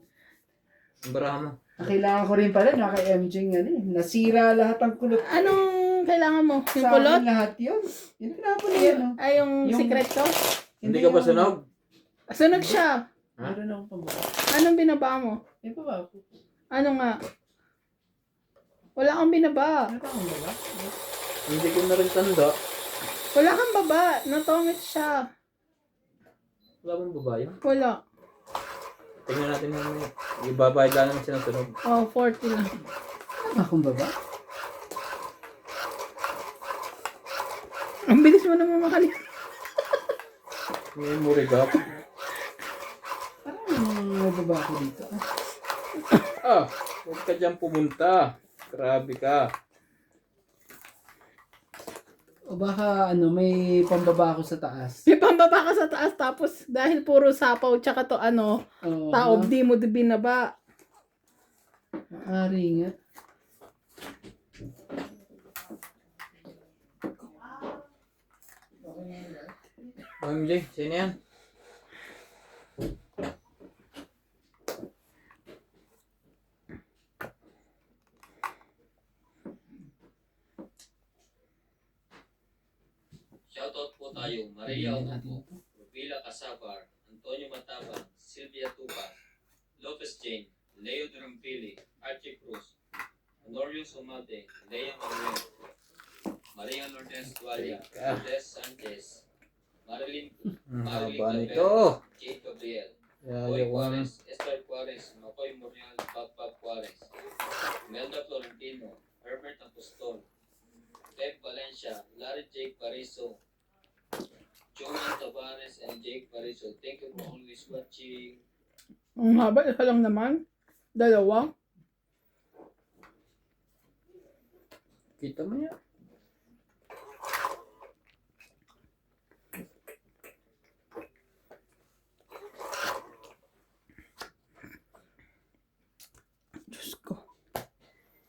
Ang barahan mo. Kailangan ko rin pala na kay MJ nga eh. Nasira lahat ang kulot. Anong kailangan mo? Yung Sa kulot? akin lahat yun. Yun pinapon na yan. Oh. Ay, yung Yung- secret ko? Hindi ka ba yung- sunog? Sunog siya. Meron akong pambaba. Anong binaba mo? May pababa ko. Ano nga? Wala kang binaba. Ano pa akong baba? Hindi ko na rin tanda. Wala kang baba. Natongit siya. Wala bang babae? Wala. Tingnan natin mamaya. Ibabayad lang naman siya ng tunog. Oh, 40 lang. Ano akong baba? Ang bilis mo naman makali. Memory gap. Parang may baba ko dito. Huwag ka dyan pumunta. Grabe ka. O baka ano, may pambaba ako sa taas. May pambaba ka sa taas tapos dahil puro sapaw tsaka to ano, Oo, taob ano? di mo binaba. Maaari nga. MJ, sino yan? Shoutout po tayo, Maria Onopo, Rubila Casabar, Antonio Matabang, Sylvia Tupas, Lopez Jane, Leo Durampili, Archie Cruz, Honorio Sumate, Lea Manuel, Maria Lourdes Dualia, Lourdes Sanchez, Marilyn Ang Marilyn haba Gabriel, nito. Jade Gabriel, Yayo Boy ko na. Juarez, Esther Juarez, Makoy Morial, Pagpag Juarez, Melda Florentino, Herbert Apostol, Pep Valencia, Larry Jake Pariso, Joan Tavares and Jake Pariso. Thank you for always watching. Ang haba, isa lang naman. Dalawa. Kita mo yan. Diyos ko.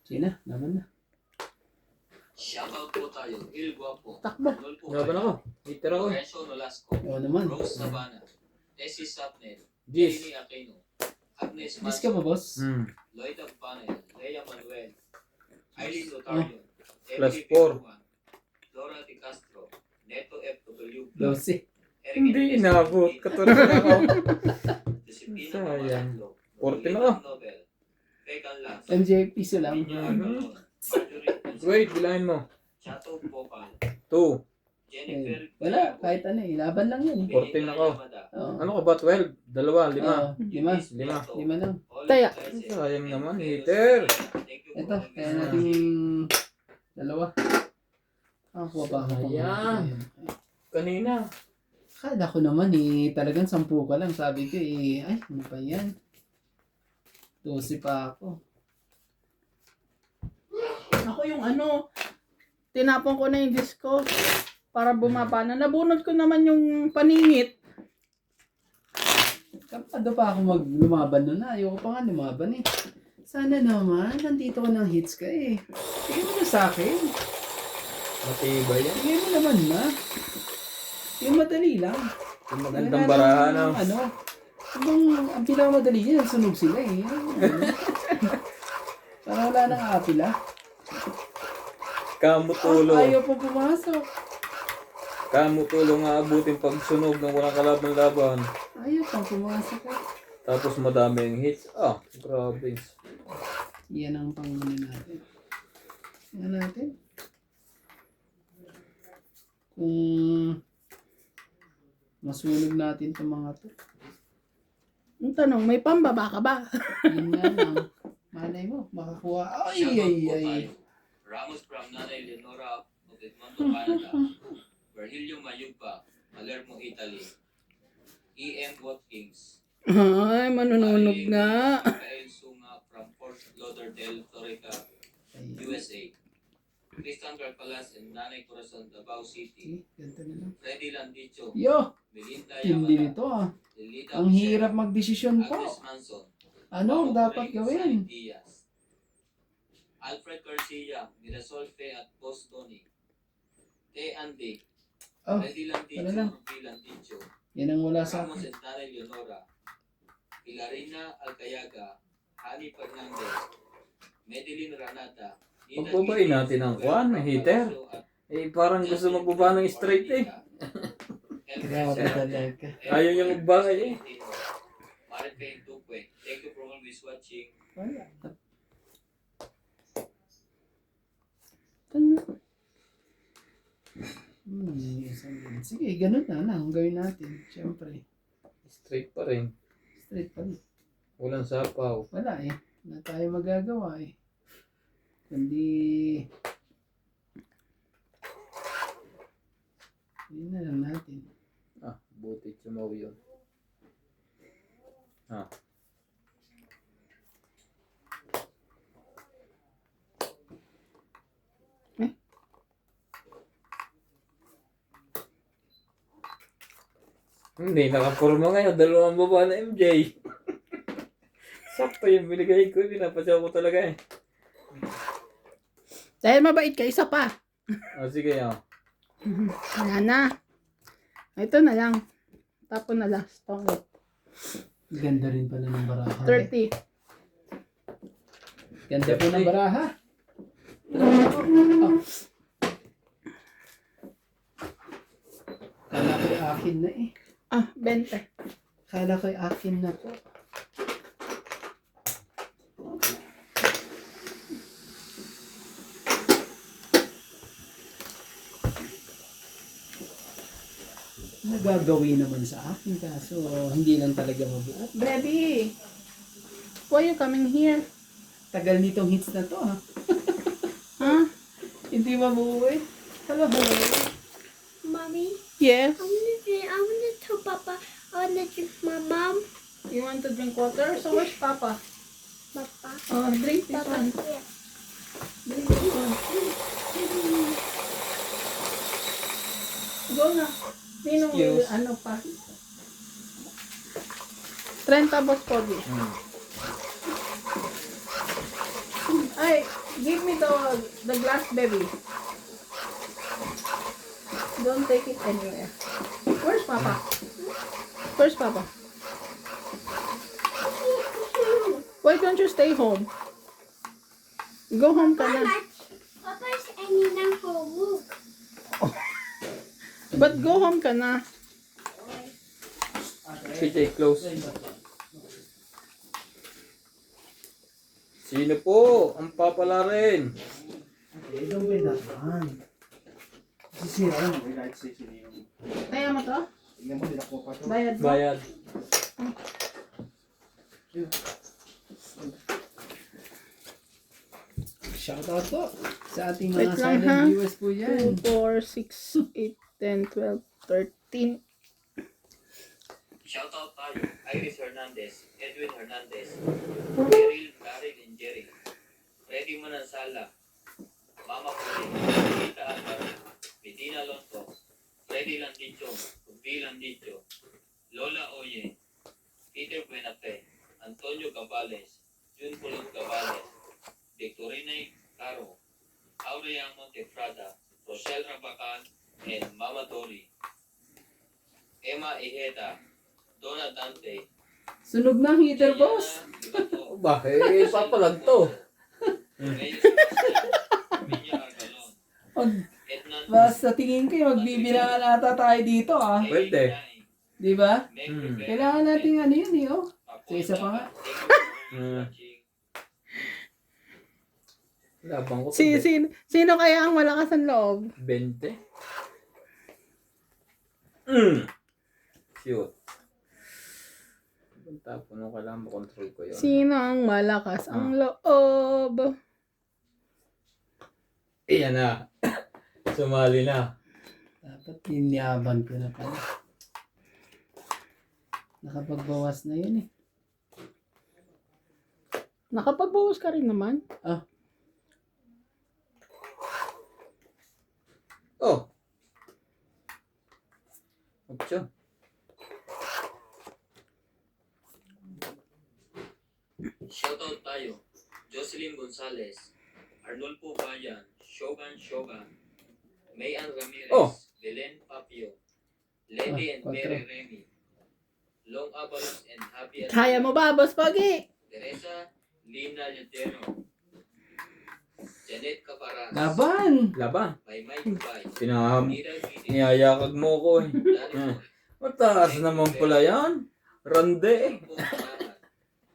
Sina, naman na. Shoutout po tayo, Il Guapo, Takbo. Lol po Laban ako. Hitter ako eh. Lorenzo Nolasco, Oo naman. Rose Sabana, Tessie Sapnet, Gis. Jenny Aquino, Agnes Dis ka ba, Manso, boss? Lloyd Abpanel, Lea Manuel, Eileen Lotario, Plus Emily 4. Petuan, Laura Di Castro, Neto FW, 12. Eric Hindi Enriquez, inabot. Katulad na ako. Josepina Sayang. Mamatlo, 40 na ako. Nobel, Vegan Lance, MJ, piso lang. Nino Argalon, Marjorie Ponce, Wait, bilangin mo. Chato Popal, 2. Jennifer Eh, wala, kahit ano eh. Laban lang yan eh. 14 ako. Oo. Ano ka ba? 12? 2? 5? Oo, lima. Lima. Lima lang. Taya. Sayang naman, hater. Ito, kaya natin yung dalawa. Ako ba ako? Sayang. Kanina. Akala ko naman eh, talagang 10 ka lang. Sabi ko eh, ay, ano pa yan? 12 pa ako. Ako yung ano, tinapon ko na yung disco para bumaba na. Nabunod ko naman yung paningit. Kapado pa ako lumaban nun na. Ayoko pa nga lumaban eh. Sana naman, nandito ka ng hits ka eh. Sige mo na sa akin. Matibay yan. Sige mo naman na. Yung madali lang. Yung magandang barahan. Yung ano, ang pinakamadali yan, sunog sila eh. Ano. Para wala nang apila. Kamutulong. Ayaw pa pumasok. Kamutulong nga abutin pagsunog ng walang kalaban-laban. Ayaw pa pumasok eh. Tapos madaming hits. Grabe. Yan ang panguna natin. Yan natin. Kung masunog natin itong mga to. Yung tanong, may pambaba ka ba? Yun nga lang. nanay mo. Makakuha. Ay, Shoutout ay, po ay. tayo. Ramos from Nanay Leonora of Edmonton, Canada. Virgilio Mayugpa, Palermo, Italy. E.M. Watkins. Ay, manununog nga. Rafael Sunga from Fort Lauderdale, Florida, Ayan. USA. Christian Garpalas and Nanay Corazon, Davao City. Sige, ganito na lang. Freddy Landicho, Yo, Melinda hindi Yamada, nito ah. Lilita Ang hirap Michelle, magdesisyon po. Agnes Manson, Ano ang dapat Maureen gawin? Sai Diaz, Alfred Garcia, Mirasol Fe at Boss Tony. Te Andy, Oh, Freddy Landicho, ano lang? Ruby Landicho, yan ang wala sa Ramos akin. and Nanay Leonora, Pilarina Alcayaga, Hani Fernandez, Medeline Ranata, Nina Pagbabain Gilles, natin ang Roberto kwan, heater. Palacio at Eh, parang gusto magbaba ng straight eh. Grabe talaga. Ayaw niya magbakay eh. Maripay Tukwe, thank you for always watching. Wala. Sige, ganun na lang. Gawin natin. Siyempre. Straight pa rin. Straight pa rin. Walang sapaw. Wala eh. Wala tayo magagawa eh. Kundi... Yun na lang natin. Ah, buti sumaw yun. Ah. Hindi, nakapurma ngayon. Dalawang baba na MJ. Sakto yung binigay ko. Pinapasyaw ko talaga eh. Dahil mabait ka, isa pa. O sige ah. Wala na. Ito na lang. Tapon na lang. Stone. Ganda rin pala ng baraha. 30. Ganda po ng baraha. Oh. Kala ko'y akin na eh. Ah, 20. Kala ko'y akin na po. Nagagawin naman sa akin kaso hindi lang talaga mabuo. Baby, why you coming here? Tagal nitong hits na to ha. Huh? Hindi mabuo eh. Hello, hello. Mommy, Yes. I want to tell Papa I want to drink my mom. You want to drink water? So where's Papa? Papa. Oh, drink this Papa. one. Yeah. Drink this one. Go na. Ninong will, Excuse. ano pa? 30 boss Pogi. Ay, give me the glass, baby. Don't take it anywhere. Where's Papa? Where's Papa? Why don't you stay home? Go home ka na. Papa's ending ng homework. But go home ka na. CJ, close. Sino po ang papala rin? Okay, don't be that one. Sisira lang. May light say sino yung... Kaya mo to? Tingnan mo, nila ko pa ito. Bayad mo? Bayad. Shoutout po sa ating Wait mga lang, silent ha? viewers po yan. 2, 4, 6, 8, 10, 12, 13. Shoutout tayo, Iris Hernandez, Edwin Hernandez, Cheryl, Daryl, and Jerry. Freddy Manansala, Mama Puli, Rita Alvar, Medina Lonto, Freddy Landicho, Ruby Landicho, Lola Oye, Peter Buenafe, Antonio Cabales, Jun Pulot Cabales, Victorina Caro, Aurea Montefrada, Rochelle Rabacan, and Mama Dori. Emma Ejeda, Donna Dante, Sunog na ang heater, boss. Ba, eh, papalag to. Basta tingin ko magbibilangan ata tayo dito ah. Pwede. Di ba? Hmm. Kailangan natin ano yun eh oh. Sa isa pa nga. Labang ko to. Sino kaya ang malakas ang loob? 20. Cute. Tapos nung kailangan makontrol ko yun. Sino ang malakas ang loob? Iyan na. Sumali na. Dapat inyaban ko na pala. Nakapagbawas na yun eh. Nakapagbawas ka rin naman. Oh. Opsyon. Shoutout tayo. Jocelyn Gonzalez, Arnulfo Bayan, Shogan, Mayan Ramirez, Oh. Belen Papio, Lady and 4. Mary Remy, Long Avalos and Happy Kaya mo ba, Boss Pogi? Teresa, Lina Lletero, Janet Caparas, Laban! Laban. Maymay Tubay, Pinaham. Mira Gidi, Niyayakag mo ko eh. Dani Mataas naman pala yan. Rande.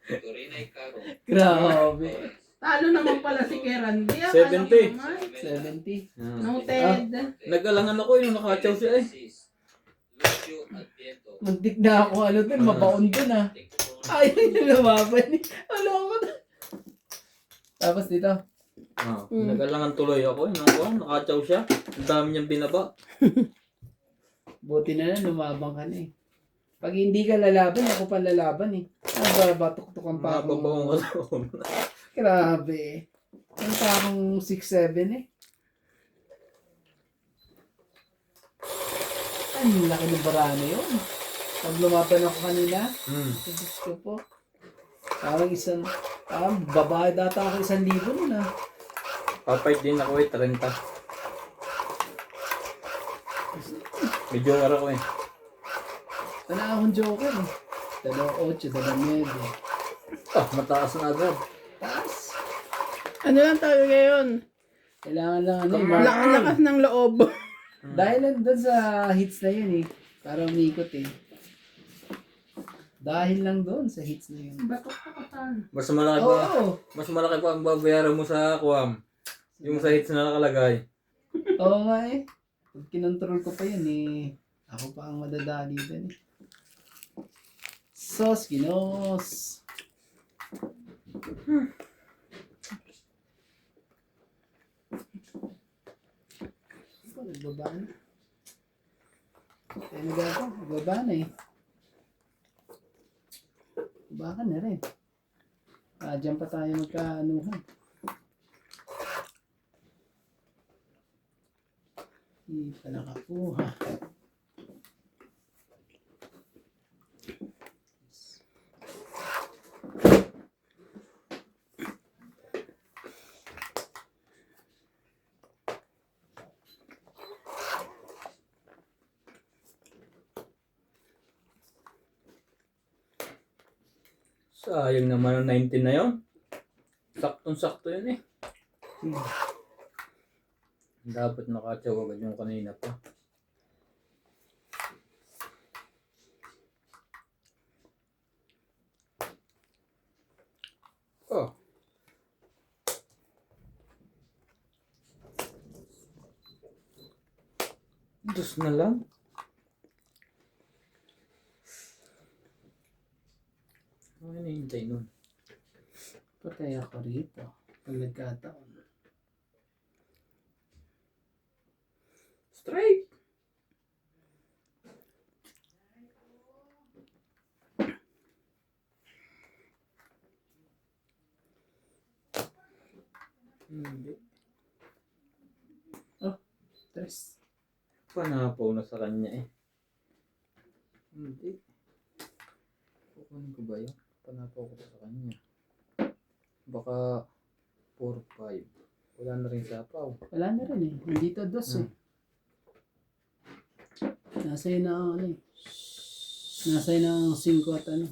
Torinay Caro, Grabe. Talo naman pala si Kerandi. 70. 70. Noted. Nag-alangan ako yung nakachaw siya eh. Lucio Advieto, Muntik na ako ano dun, mabaon dun ah. Ayaw niya lumaban eh. Ano ako na. Tapos dito. Nag-alangan tuloy ako eh. Nakachaw siya. Ang dami niyang binaba. Buti na lang lumabang ka na eh. Pag hindi ka lalaban, ako pa lalaban eh. Ano ba, batok-tokan pa ako. Mababawang ka doon. Grabe eh. Ano pa akong 6'7" eh. Ang laki ng barano yun. Pag lumaban ako kanina, Diyos ko po. Parang babae data ako 1,000 nun ah. Papayt din ako eh. 30. Medyo ako eh. Wala akong joker eh. 2-8, 2-9. Mataas na agad. Taas. Ano lang tayo ngayon? Kailangan lang ano eh. Lakas ng loob. Dahil lang doon sa hits na yun eh. Para umikot eh. Dahil lang doon sa hits na yun. Batok ka katan. Mas malaki pa. Mas malaki pa ang babayaran mo sa Kuam. Yung sa hits na nakalagay. Oo nga eh. Pag kinontrol ko pa yun eh. Ako pa ang madadali doon eh. Sos, ginos. Nagbaba na. Kaya nagagawa. Nagbaba na eh. Baka na rin. Diyan pa tayo magkaanuhan. Hindi pa nakakuha. Sayang naman ang 19 na yun. Saktong-sakto yun eh. Dapat nakachaw agad yung kanina pa. Oh. Dos na lang. Ano hinihintay nun? Patay ako rito. Pag nagkataon. Strike! Hindi. Tres. Panapaw na sa kanya eh. Hindi. Kukunin ko ba yun? Panapaw ko sa kanya. Baka 4-5. Wala na rin sapaw. Wala na rin eh. Nandito dos eh. Nasa yun na ano eh. Nasa yun ang 5 at ano.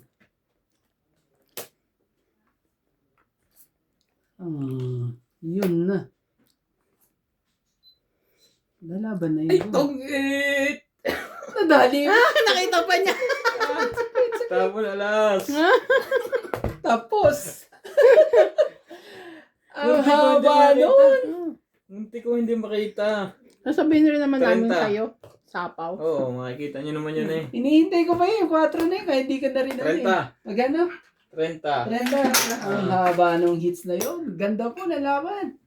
Yun na. Lalaban na yun. Tongit! Nadali mo. Nakita pa niya. Tama na alas! Tapos. Ang Munti ko hindi haba makita. nun. Munti ko hindi makita. Sasabihin rin naman namin 30. sa'yo. Sapaw. Oo, makikita nyo naman yun eh. Hinihintay ko pa yun, 4 na yun, kaya hindi ka na rin 30. Magano? 30. 30. Ang haba nung hits na yun. Ganda po na laban.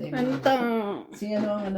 Ano to? Si ano ang